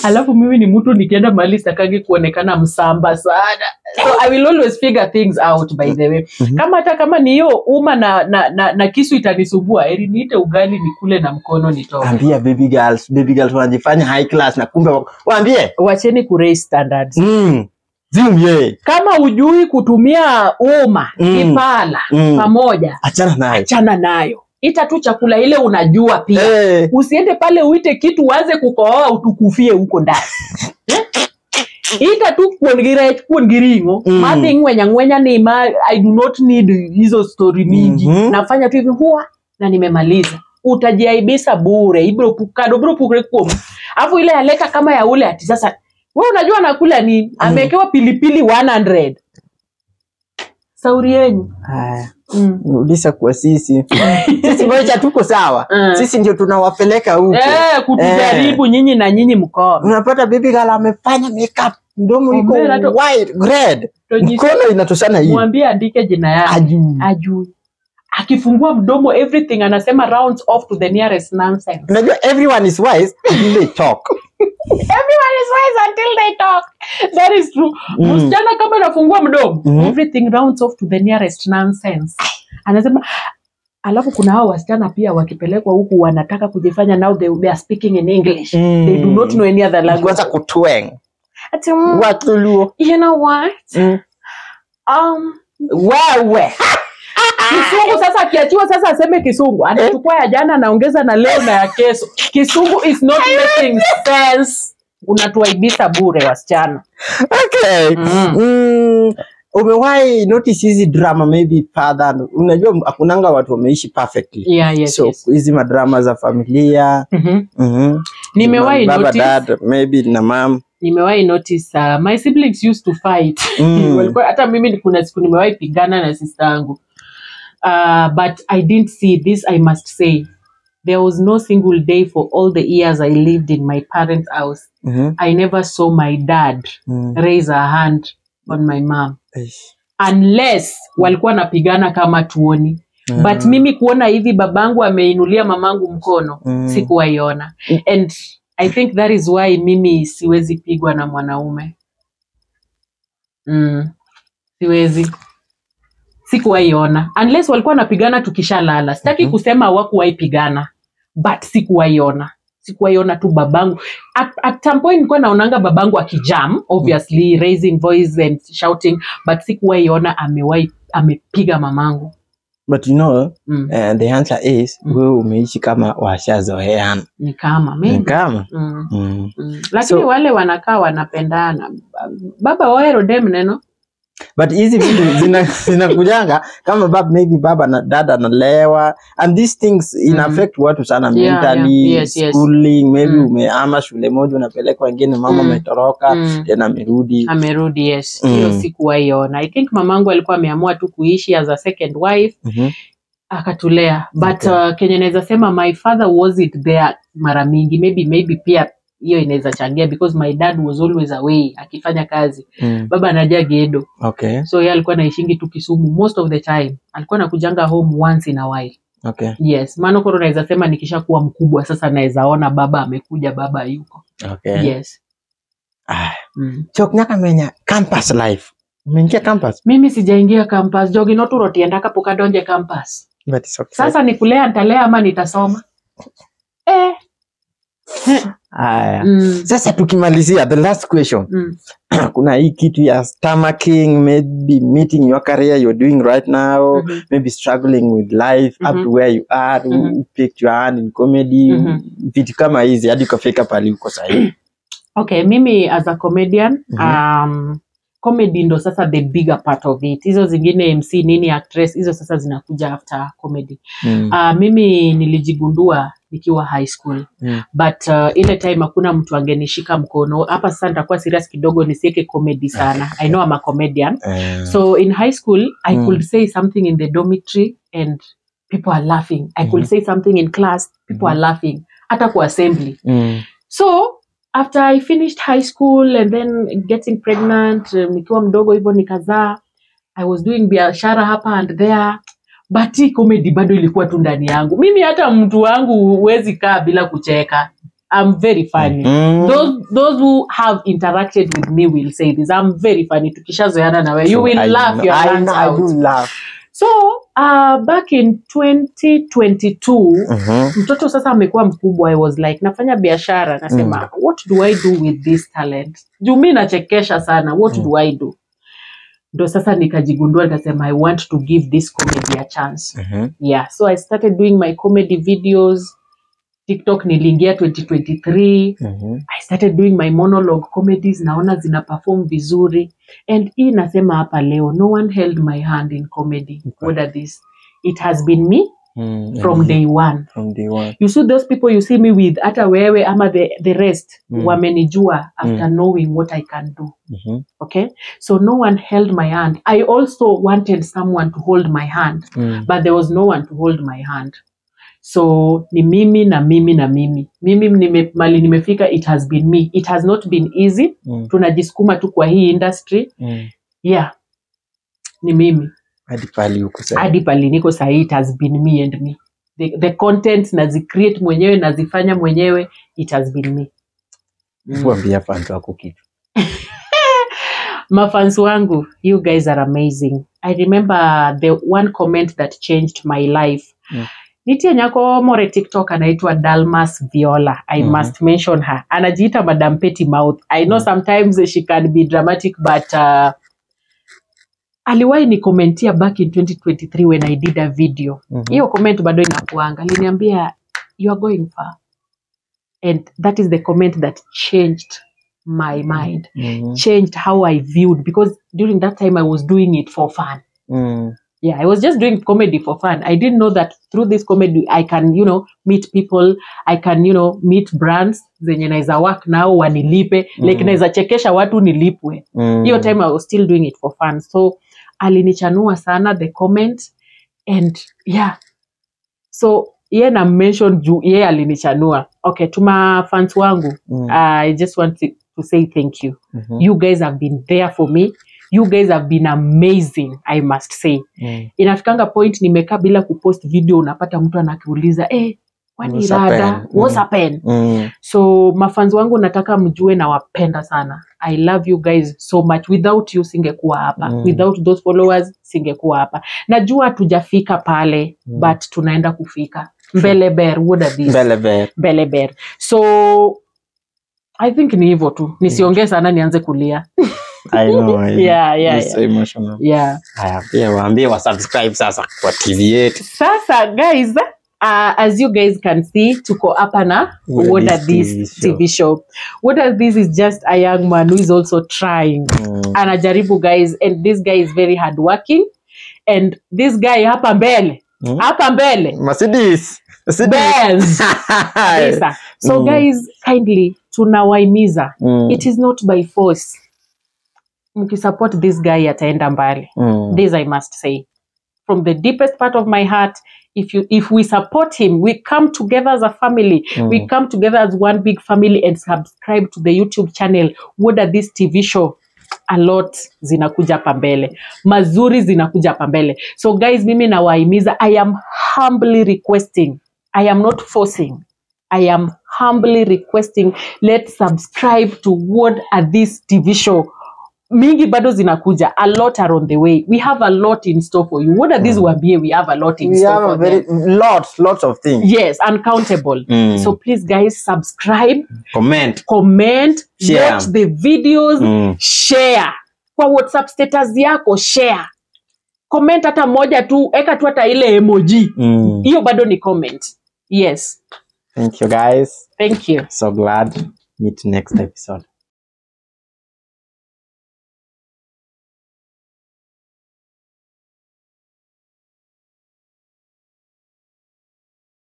Alafu mimi ni mtu nikienda mahali sitaki kuonekana msamba sana. So I will always figure things out by the way. Kama hata kama ni hiyo uma na kisu itanisumbua, ili niite ugali nikule na mkono nitoke. Ambia baby girls wanajifanya high class na kumbe waambie wacheni ku raise standards. Zimye. Kama hujui kutumia uma, kipala pamoja, achana nayo. Ita tu chakula ile unajua pia. Usiende pale uite kitu uanze kukohoa utukufie huko ndani. Ita tu kuongiringo. Mati ngwenya ni I do not need hizo story mingi. Nafanya tu hivi huwa na nimemaliza. Utajiaibisa bure. Ibro pukre kumu. Afu ile aleka kama ya ule ati sasa. Wewe unajua nakula nini? Amewekewa pilipili 100. Sauri yenu. Haya. Nirudisha kwa sisi. Sisi ngoja tuko sawa. Sisi ndio tunawapeleka huko. Kutujaribu nyinyi na nyinyi mkoa. Unapata baby girl amefanya makeup, mdomo iko white, red. Mkono inatoshana hivi. Mwambie andike jina yake. Ajui. Akifungua mdomo everything anasema rounds off to the nearest nonsense. Unajua everyone is wise until they talk. Everyone is wise until they talk. That is true. Msichana kama anafungua mdomo, everything rounds off to the nearest nonsense. Anasema, alafu kuna hao wasichana pia wakipelekwa huku wanataka kujifanya now they are speaking in English. They do not know any other language. Kwanza kutweng. Ati Watuluo. You know what? Wewe. Kisungu sasa akiachiwa sasa aseme Kisungu. Anachukua ya jana anaongeza na leo na ya kesho. Kisungu is not making sense. Unatuaibisha bure wasichana. Okay. Umewahi notice hizi drama maybe father, unajua hakunanga watu wameishi perfectly. Yeah, so hizi madrama za familia. Nimewahi notice dad maybe na mom. Nimewahi notice my siblings used to fight. Walikuwa hata mimi kuna siku nimewahi pigana na sister yangu. But I didn't see this, I must say. There was no single day for all the years I lived in my parents' house. I never saw my dad raise a hand on my mom. Unless walikuwa napigana kama tuoni. But mimi kuona hivi babangu ameinulia mamangu mkono, sikuwaiona. And I think that is why mimi siwezi pigwa na mwanaume. Siwezi. Sikuwaiona. Unless walikuwa napigana tukishalala. Sitaki kusema hawakuwahi pigana. But sikuwaiona. Sikuwaiona tu babangu. At some point nilikuwa naonanga babangu akijam, obviously raising voice and shouting, but sikuwaiona amepiga mamangu. But you know, the answer is wewe umeishi kama washazoeana. Ni kama mimi. Ni kama. Lakini wale wanakaa wanapendana. Baba waero dem neno. But hizi vitu zinakujanga kama maybe baba na dada analewa, and these things in affect watu sana mentally. Yes, schooling, maybe umeama shule moja unapeleka wengine, mama ametoroka tena amerudi. Yes. Hiyo sikuwaiona. I think mamangu alikuwa ameamua tu kuishi as a second wife. Akatulea. But Kenya naweza sema my father wasn't there mara mingi. Maybe pia hiyo inaweza changia because my dad was always away akifanya kazi. Baba anaja Gedo. Okay. So yeye alikuwa naishingi tu Kisumu most of the time. Alikuwa anakujanga home once in a while. Okay. Yes, maana kwa naweza sema nikishakuwa mkubwa sasa naweza ona baba amekuja, baba yuko. Okay. Yes. Choknyaka menya campus life. Umeingia campus? Mimi sijaingia campus. Jogi noturo tiendaka pokadonje campus. But it's okay. Sasa ni kulea nitalea ama nitasoma? Sasa tukimalizia the last question. Kuna hii kitu ya stomaching, maybe meeting your career you're doing right now, maybe struggling with life up to where you are, you picked your hand in comedy, vitu kama hizi hadi ukafika pale uko sahihi. Okay, mimi as a comedian, comedy ndo sasa the bigger part of it. Hizo zingine MC nini actress, hizo sasa zinakuja after comedy. Mimi nilijigundua nikiwa high school. But ile time hakuna mtu angenishika mkono. Hapa sasa nitakuwa serious kidogo nisieke comedy sana. I know I'm a comedian. So in high school, I could say something in the dormitory and people are laughing. I could say something in class, people are laughing. Hata kwa assembly. So after I finished high school and then getting pregnant, nikiwa mdogo hivyo nikazaa, I was doing biashara hapa and there. But comedy bado ilikuwa tu ndani yangu. Mimi hata mtu wangu huwezi kaa bila kucheka. I'm very funny. Those who have interacted with me will say this. I'm very funny. Tukishazoeana na wewe, you will laugh your hands out. I do laugh. So, back in 2022, mtoto sasa amekuwa mkubwa. I was like, nafanya biashara. Nasema, what do I do with this talent? Juu mimi nachekesha sana. What do I do? Ndo sasa nikajigundua nikasema, I want to give this comedy a chance. Yeah, so I started doing my comedy videos. TikTok niliingia 2023. I started doing my monologue comedies. Naona zina perform vizuri. And hii nasema hapa leo, no one held my hand in comedy. What are this? It has been me from day one. From day one. You see those people you see me with, hata wewe ama the rest, wamenijua after knowing what I can do. Okay? So no one held my hand. I also wanted someone to hold my hand, but there was no one to hold my hand. So ni mimi na mimi na mimi. Mali nimefika, it has been me. It has not been easy. Tunajisukuma tu kwa hii industry. Yeah. Ni mimi. Hadi pali uko sahi. Hadi pali niko sahi, it has been me and me. The content nazicreate mwenyewe, nazifanya mwenyewe, it has been me. Fuambia fans wako kitu. Mafans wangu, you guys are amazing. I remember the one comment that changed my life. Nitie nyako more TikTok anaitwa Dalmas Viola. I must mention her. Anajiita Madam Petty Mouth. I know sometimes she can be dramatic, but aliwahi ni commentia back in 2023 when I did a video. Hiyo comment bado inakuanga. Aliniambia, you are going far. And that is the comment that changed my mind. Changed how I viewed, because during that time I was doing it for fun. Yeah, I was just doing comedy for fun. I didn't know that through this comedy, I can, meet people. I can, meet brands. Zenye naeza work now, wanilipe. Like naeza chekesha watu nilipwe. Hiyo time I was still doing it for fun. So, alinichanua sana, the comment. And, yeah. So, na mention juu, alinichanua. Okay, tuma fans wangu. I just want to say thank you. You guys have been there for me. You guys have been amazing, I must say. Inafikanga point nimekaa bila kupost video, unapata mtu anakuuliza, kwani rada, what's happened? So mafans wangu nataka mjue na wapenda sana. I love you guys so much. Without you singekuwa hapa. Without those followers singekuwa hapa. Najua tujafika pale, but tunaenda kufika. Mbeleber, what are these? Mbeleber. So I think ni hivyo tu. Nisiongee sana nianze kulia. I know. Yeah. It's so emotional. Yeah. Waambie wa subscribe sasa kwa TV yetu. Sasa guys, as you guys can see, tuko hapa na What Are These TV show. What Are These is just a young man who is also trying. Anajaribu guys, and this guy is very hardworking. And this guy hapa mbele. Mercedes. So guys, kindly tunawaimiza. It is not by force. Mkisupport this guy ataenda mbali. This I must say. From the deepest part of my heart, if we support him, we come together as a family. We come together as one big family and subscribe to the YouTube channel. What Are This TV show? A lot zinakuja pambele. Mazuri zinakuja pambele. So guys, mimi nawaimiza, I am humbly requesting. I am not forcing. I am humbly requesting, let's subscribe to What Are This TV show. Mingi bado zinakuja. A lot are on the way. We have a lot in store for you. What are these wabie? We have a lot in store for them. Lots of things. Yes, uncountable. So please guys, subscribe. Comment. Share. Watch the videos. Share. Kwa WhatsApp status yako, share. Comment hata moja tu. Eka tu hata ile emoji. Hiyo bado ni comment. Yes. Thank you guys. Thank you. So glad. Meet next episode.